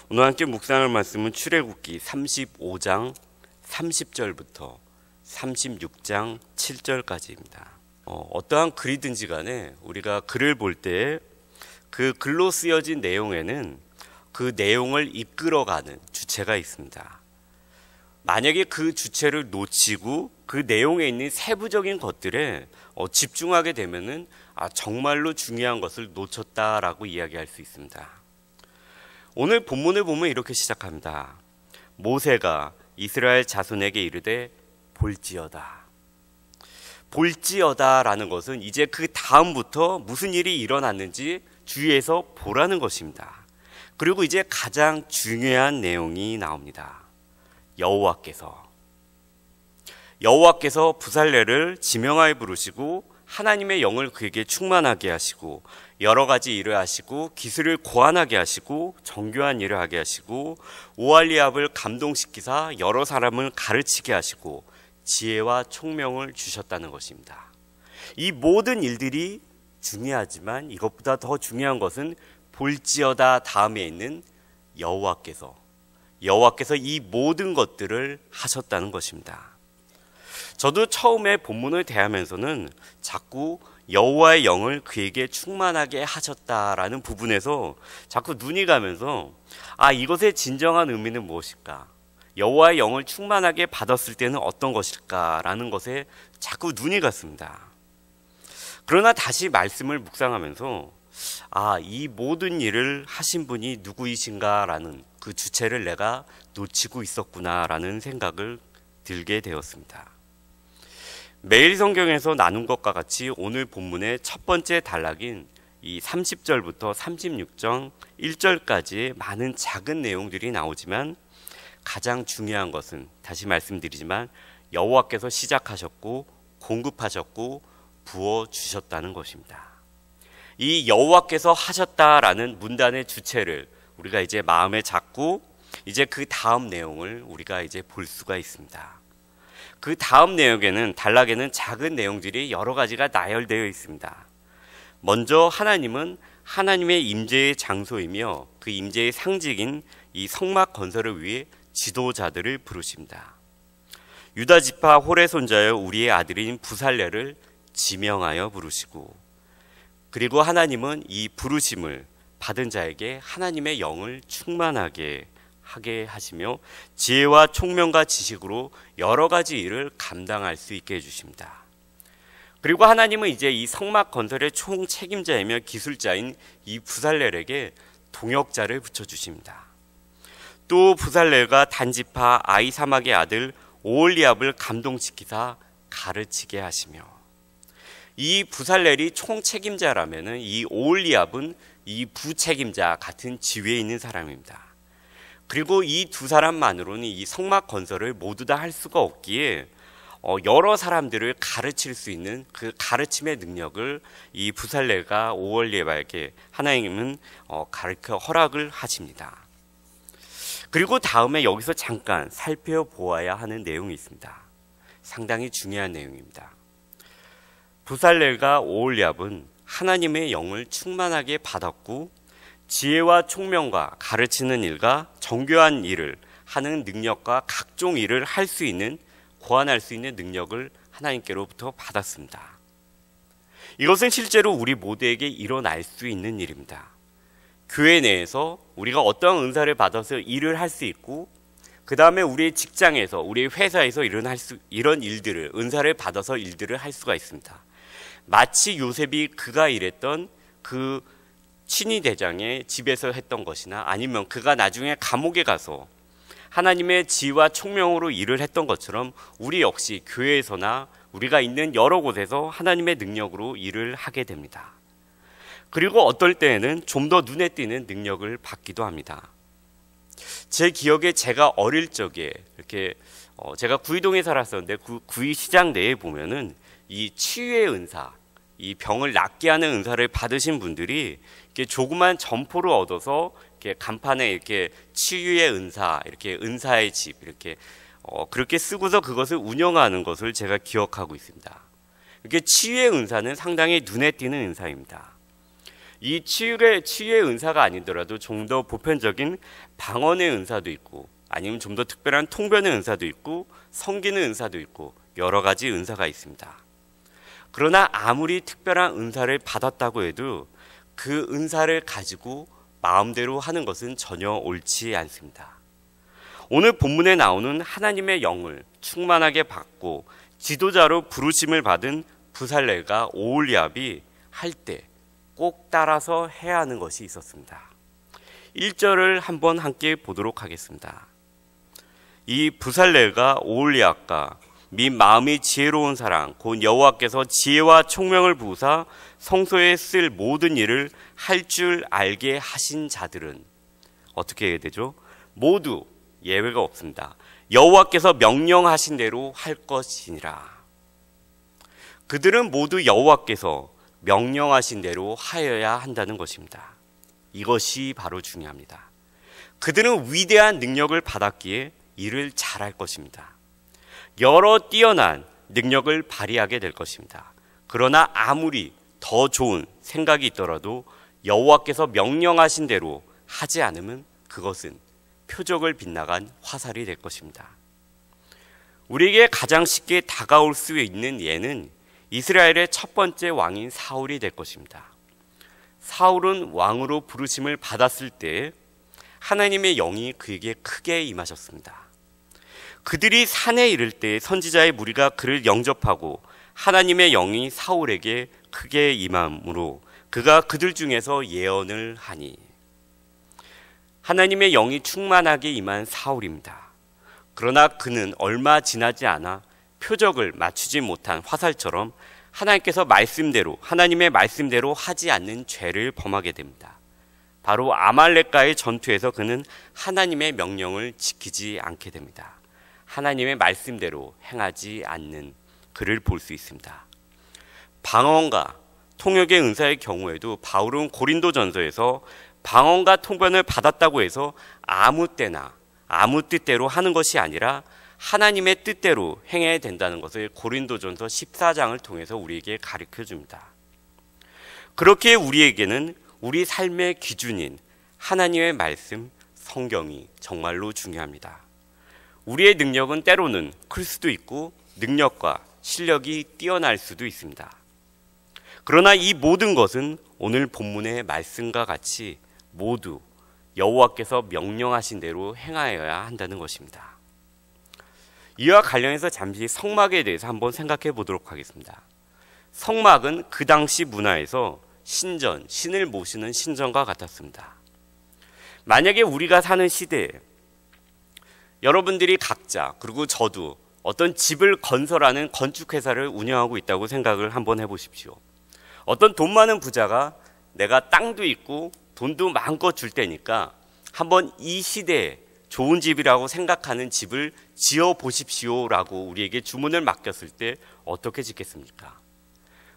오늘 함께 묵상할 말씀은 출애굽기 35장 30절부터 36장 7절까지입니다. 어떠한 글이든지 간에 우리가 글을 볼 때 그 글로 쓰여진 내용에는 그 내용을 이끌어가는 주체가 있습니다. 만약에 그 주체를 놓치고 그 내용에 있는 세부적인 것들에 집중하게 되면은 정말로 중요한 것을 놓쳤다라고 이야기할 수 있습니다. 오늘 본문을 보면 이렇게 시작합니다. 모세가 이스라엘 자손에게 이르되 볼지어다. 볼지어다라는 것은 이제 그 다음부터 무슨 일이 일어났는지 주위에서 보라는 것입니다. 그리고 이제 가장 중요한 내용이 나옵니다. 여호와께서 부살레를 지명하여 부르시고 하나님의 영을 그에게 충만하게 하시고 여러 가지 일을 하시고 기술을 고안하게 하시고 정교한 일을 하게 하시고 오할리압을 감동시키사 여러 사람을 가르치게 하시고 지혜와 총명을 주셨다는 것입니다. 이 모든 일들이 중요하지만 이것보다 더 중요한 것은 볼지어다 다음에 있는 여호와께서 이 모든 것들을 하셨다는 것입니다. 저도 처음에 본문을 대하면서는 자꾸 여호와의 영을 그에게 충만하게 하셨다라는 부분에서 자꾸 눈이 가면서 이것의 진정한 의미는 무엇일까? 여호와의 영을 충만하게 받았을 때는 어떤 것일까라는 것에 자꾸 눈이 갔습니다. 그러나 다시 말씀을 묵상하면서 이 모든 일을 하신 분이 누구이신가라는 그 주체를 내가 놓치고 있었구나라는 생각을 들게 되었습니다. 매일 성경에서 나눈 것과 같이 오늘 본문의 첫 번째 단락인 이 30절부터 36장 1절까지 많은 작은 내용들이 나오지만 가장 중요한 것은 다시 말씀드리지만 여호와께서 시작하셨고 공급하셨고 부어주셨다는 것입니다. 이 여호와께서 하셨다라는 문단의 주체를 우리가 이제 마음에 잡고 이제 그 다음 내용을 우리가 이제 볼 수가 있습니다. 그 다음 내용에는 단락에는 작은 내용들이 여러 가지가 나열되어 있습니다. 먼저 하나님은 하나님의 임재의 장소이며 그 임재의 상징인 이 성막 건설을 위해 지도자들을 부르십니다. 유다 지파 홀의 손자여 우리의 아들인 부살레를 지명하여 부르시고 그리고 하나님은 이 부르심을 받은 자에게 하나님의 영을 충만하게 하게 하시며 지혜와 총명과 지식으로 여러 가지 일을 감당할 수 있게 해주십니다. 그리고 하나님은 이제 이 성막 건설의 총 책임자이며 기술자인 이 부살렐에게 동역자를 붙여주십니다. 또 부살렐과 단지파 아히사막의 아들 오홀리압을 감동시키사 가르치게 하시며 이 부살렐이 총 책임자라면은 이 오홀리압은 이 부책임자 같은 지위에 있는 사람입니다. 그리고 이 두 사람만으로는 이 성막 건설을 모두 다 할 수가 없기에 여러 사람들을 가르칠 수 있는 그 가르침의 능력을 이 부살렐과 오홀리압에게 하나님은 가르쳐 허락을 하십니다. 그리고 다음에 여기서 잠깐 살펴보아야 하는 내용이 있습니다. 상당히 중요한 내용입니다. 부살렐과 오홀리압은 하나님의 영을 충만하게 받았고 지혜와 총명과 가르치는 일과 정교한 일을 하는 능력과 각종 일을 할 수 있는 고안할 수 있는 능력을 하나님께로부터 받았습니다. 이것은 실제로 우리 모두에게 일어날 수 있는 일입니다. 교회 내에서 우리가 어떠한 은사를 받아서 일을 할 수 있고 그 다음에 우리의 직장에서 우리의 회사에서 이런 일들을 은사를 받아서 일들을 할 수가 있습니다. 마치 요셉이 그가 일했던 그 친위대장의 집에서 했던 것이나 아니면 그가 나중에 감옥에 가서 하나님의 지혜와 총명으로 일을 했던 것처럼 우리 역시 교회에서나 우리가 있는 여러 곳에서 하나님의 능력으로 일을 하게 됩니다. 그리고 어떨 때에는 좀 더 눈에 띄는 능력을 받기도 합니다. 제 기억에 제가 어릴 적에 이렇게 제가 구이동에 살았었는데 그 구이시장 내에 보면은 이 치유의 은사, 이 병을 낫게 하는 은사를 받으신 분들이 이렇게 조그만 점포를 얻어서 이렇게 간판에 이렇게 치유의 은사, 이렇게 은사의 집 이렇게 그렇게 쓰고서 그것을 운영하는 것을 제가 기억하고 있습니다. 이렇게 치유의 은사는 상당히 눈에 띄는 은사입니다. 이 치유의 은사가 아니더라도 좀 더 보편적인 방언의 은사도 있고, 아니면 좀 더 특별한 통변의 은사도 있고, 섬기는 은사도 있고, 여러 가지 은사가 있습니다. 그러나 아무리 특별한 은사를 받았다고 해도 그 은사를 가지고 마음대로 하는 것은 전혀 옳지 않습니다. 오늘 본문에 나오는 하나님의 영을 충만하게 받고 지도자로 부르심을 받은 부살렐과 오홀리압이 할 때 꼭 따라서 해야 하는 것이 있었습니다. 1절을 한번 함께 보도록 하겠습니다. 이 부살렐과 오홀리압과 및 마음이 지혜로운 사람 곧 여호와께서 지혜와 총명을 부으사 성소에 쓸 모든 일을 할 줄 알게 하신 자들은 어떻게 해야 되죠? 모두 예외가 없습니다. 여호와께서 명령하신 대로 할 것이니라. 그들은 모두 여호와께서 명령하신 대로 하여야 한다는 것입니다. 이것이 바로 중요합니다. 그들은 위대한 능력을 받았기에 일을 잘할 것입니다. 여러 뛰어난 능력을 발휘하게 될 것입니다. 그러나 아무리 더 좋은 생각이 있더라도 여호와께서 명령하신 대로 하지 않으면 그것은 표적을 빗나간 화살이 될 것입니다. 우리에게 가장 쉽게 다가올 수 있는 예는 이스라엘의 첫 번째 왕인 사울이 될 것입니다. 사울은 왕으로 부르심을 받았을 때 하나님의 영이 그에게 크게 임하셨습니다. 그들이 산에 이를 때 선지자의 무리가 그를 영접하고 하나님의 영이 사울에게 크게 임함으로 그가 그들 중에서 예언을 하니, 하나님의 영이 충만하게 임한 사울입니다. 그러나 그는 얼마 지나지 않아 표적을 맞추지 못한 화살처럼 하나님의 말씀대로 하지 않는 죄를 범하게 됩니다. 바로 아말렉과의 전투에서 그는 하나님의 명령을 지키지 않게 됩니다. 하나님의 말씀대로 행하지 않는 그를 볼 수 있습니다. 방언과 통역의 은사의 경우에도 바울은 고린도전서에서 방언과 통변을 받았다고 해서 아무 때나 아무 뜻대로 하는 것이 아니라 하나님의 뜻대로 행해야 된다는 것을 고린도전서 14장을 통해서 우리에게 가르쳐 줍니다. 그렇게 우리에게는 우리 삶의 기준인 하나님의 말씀, 성경이 정말로 중요합니다. 우리의 능력은 때로는 클 수도 있고 능력과 실력이 뛰어날 수도 있습니다. 그러나 이 모든 것은 오늘 본문의 말씀과 같이 모두 여호와께서 명령하신 대로 행하여야 한다는 것입니다. 이와 관련해서 잠시 성막에 대해서 한번 생각해 보도록 하겠습니다. 성막은 그 당시 문화에서 신전, 신을 모시는 신전과 같았습니다. 만약에 우리가 사는 시대에 여러분들이 각자, 그리고 저도 어떤 집을 건설하는 건축회사를 운영하고 있다고 생각을 한번 해보십시오. 어떤 돈 많은 부자가 내가 땅도 있고 돈도 마음껏 줄 테니까 한번 이 시대에 좋은 집이라고 생각하는 집을 지어 보십시오라고 우리에게 주문을 맡겼을 때 어떻게 짓겠습니까?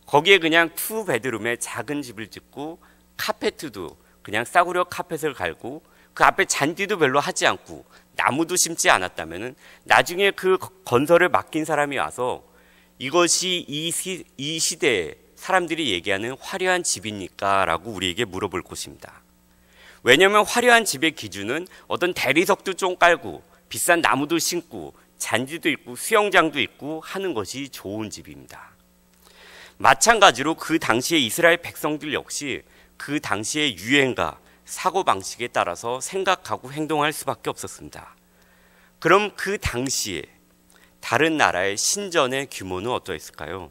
거기에 그냥 2베드룸의 작은 집을 짓고 카페트도 그냥 싸구려 카펫을 갈고 그 앞에 잔디도 별로 하지 않고 나무도 심지 않았다면 나중에 그 건설을 맡긴 사람이 와서 이것이 이 시대에 사람들이 얘기하는 화려한 집입니까? 라고 우리에게 물어볼 것입니다. 왜냐하면 화려한 집의 기준은 어떤 대리석도 좀 깔고 비싼 나무도 심고 잔디도 있고 수영장도 있고 하는 것이 좋은 집입니다. 마찬가지로 그 당시의 이스라엘 백성들 역시 그 당시의 유행과 사고방식에 따라서 생각하고 행동할 수밖에 없었습니다. 그럼 그 당시에 다른 나라의 신전의 규모는 어떠했을까요?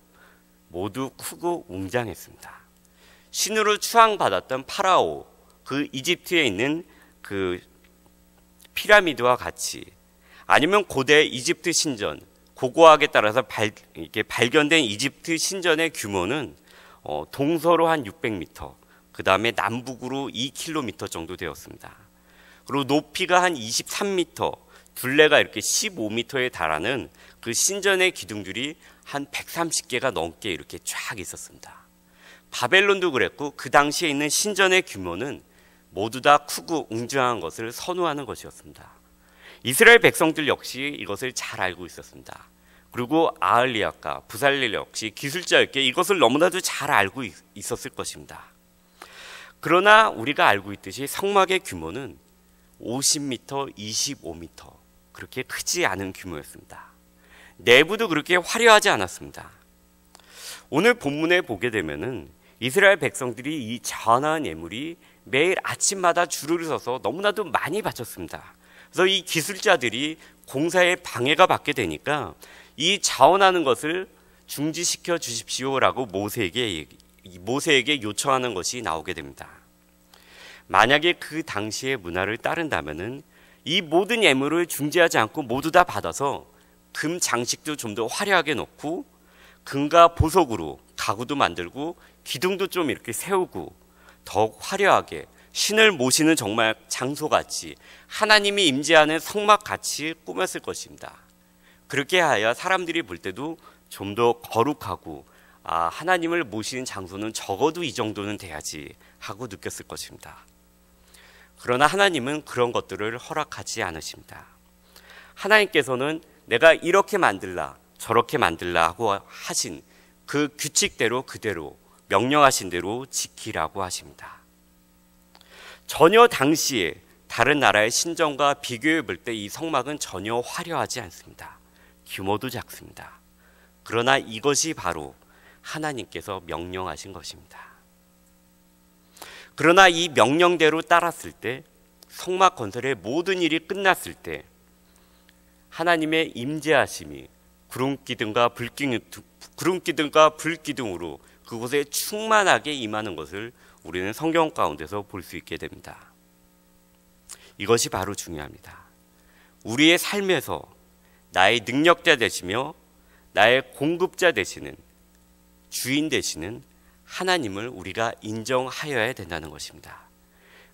모두 크고 웅장했습니다. 신으로 추앙받았던 파라오, 그 이집트에 있는 그 피라미드와 같이, 아니면 고대 이집트 신전, 고고학에 따라서 발견된 이집트 신전의 규모는 동서로 한 600m, 그 다음에 남북으로 2km 정도 되었습니다. 그리고 높이가 한 23m, 둘레가 이렇게 15m에 달하는 그 신전의 기둥들이 한 130개가 넘게 이렇게 쫙 있었습니다. 바벨론도 그랬고 그 당시에 있는 신전의 규모는 모두 다 크고 웅장한 것을 선호하는 것이었습니다. 이스라엘 백성들 역시 이것을 잘 알고 있었습니다. 그리고 아할리압과 부살렐 역시 기술자였기에 이것을 너무나도 잘 알고 있었을 것입니다. 그러나 우리가 알고 있듯이 성막의 규모는 50m, 25m 그렇게 크지 않은 규모였습니다. 내부도 그렇게 화려하지 않았습니다. 오늘 본문에 보게 되면은 이스라엘 백성들이 이 자원한 예물이 매일 아침마다 줄을 서서 너무나도 많이 바쳤습니다. 그래서 이 기술자들이 공사에 방해가 받게 되니까 이 자원하는 것을 중지시켜 주십시오라고 모세에게 요청하는 것이 나오게 됩니다. 만약에 그 당시의 문화를 따른다면은 이 모든 예물을 중지하지 않고 모두 다 받아서 금 장식도 좀 더 화려하게 놓고 금과 보석으로 가구도 만들고 기둥도 좀 이렇게 세우고 더욱 화려하게 신을 모시는 정말 장소같이 하나님이 임재하는 성막같이 꾸몄을 것입니다. 그렇게 하여 사람들이 볼 때도 좀 더 거룩하고 하나님을 모시는 장소는 적어도 이 정도는 돼야지 하고 느꼈을 것입니다. 그러나 하나님은 그런 것들을 허락하지 않으십니다. 하나님께서는 내가 이렇게 만들라 저렇게 만들라 하고 하신 그 규칙대로 그대로 명령하신 대로 지키라고 하십니다. 전혀 당시에 다른 나라의 신전과 비교해 볼 때 이 성막은 전혀 화려하지 않습니다. 규모도 작습니다. 그러나 이것이 바로 하나님께서 명령하신 것입니다. 그러나 이 명령대로 따랐을 때 성막 건설의 모든 일이 끝났을 때 하나님의 임재하심이 구름기둥과 불기둥으로 그곳에 충만하게 임하는 것을 우리는 성경 가운데서 볼 수 있게 됩니다. 이것이 바로 중요합니다. 우리의 삶에서 나의 능력자 되시며 나의 공급자 되시는 주인 되시는 하나님을 우리가 인정하여야 된다는 것입니다.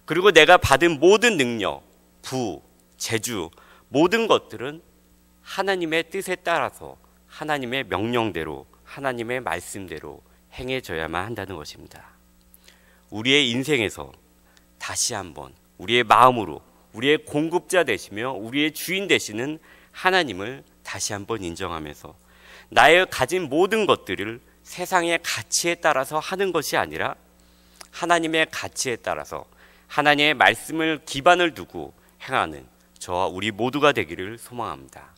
그리고 내가 받은 모든 능력, 부, 재주 모든 것들은 하나님의 뜻에 따라서 하나님의 명령대로 하나님의 말씀대로 행해져야만 한다는 것입니다. 우리의 인생에서 다시 한번 우리의 마음으로 우리의 공급자 되시며 우리의 주인 되시는 하나님을 다시 한번 인정하면서 나의 가진 모든 것들을 세상의 가치에 따라서 하는 것이 아니라 하나님의 가치에 따라서 하나님의 말씀을 기반을 두고 행하는 저와 우리 모두가 되기를 소망합니다.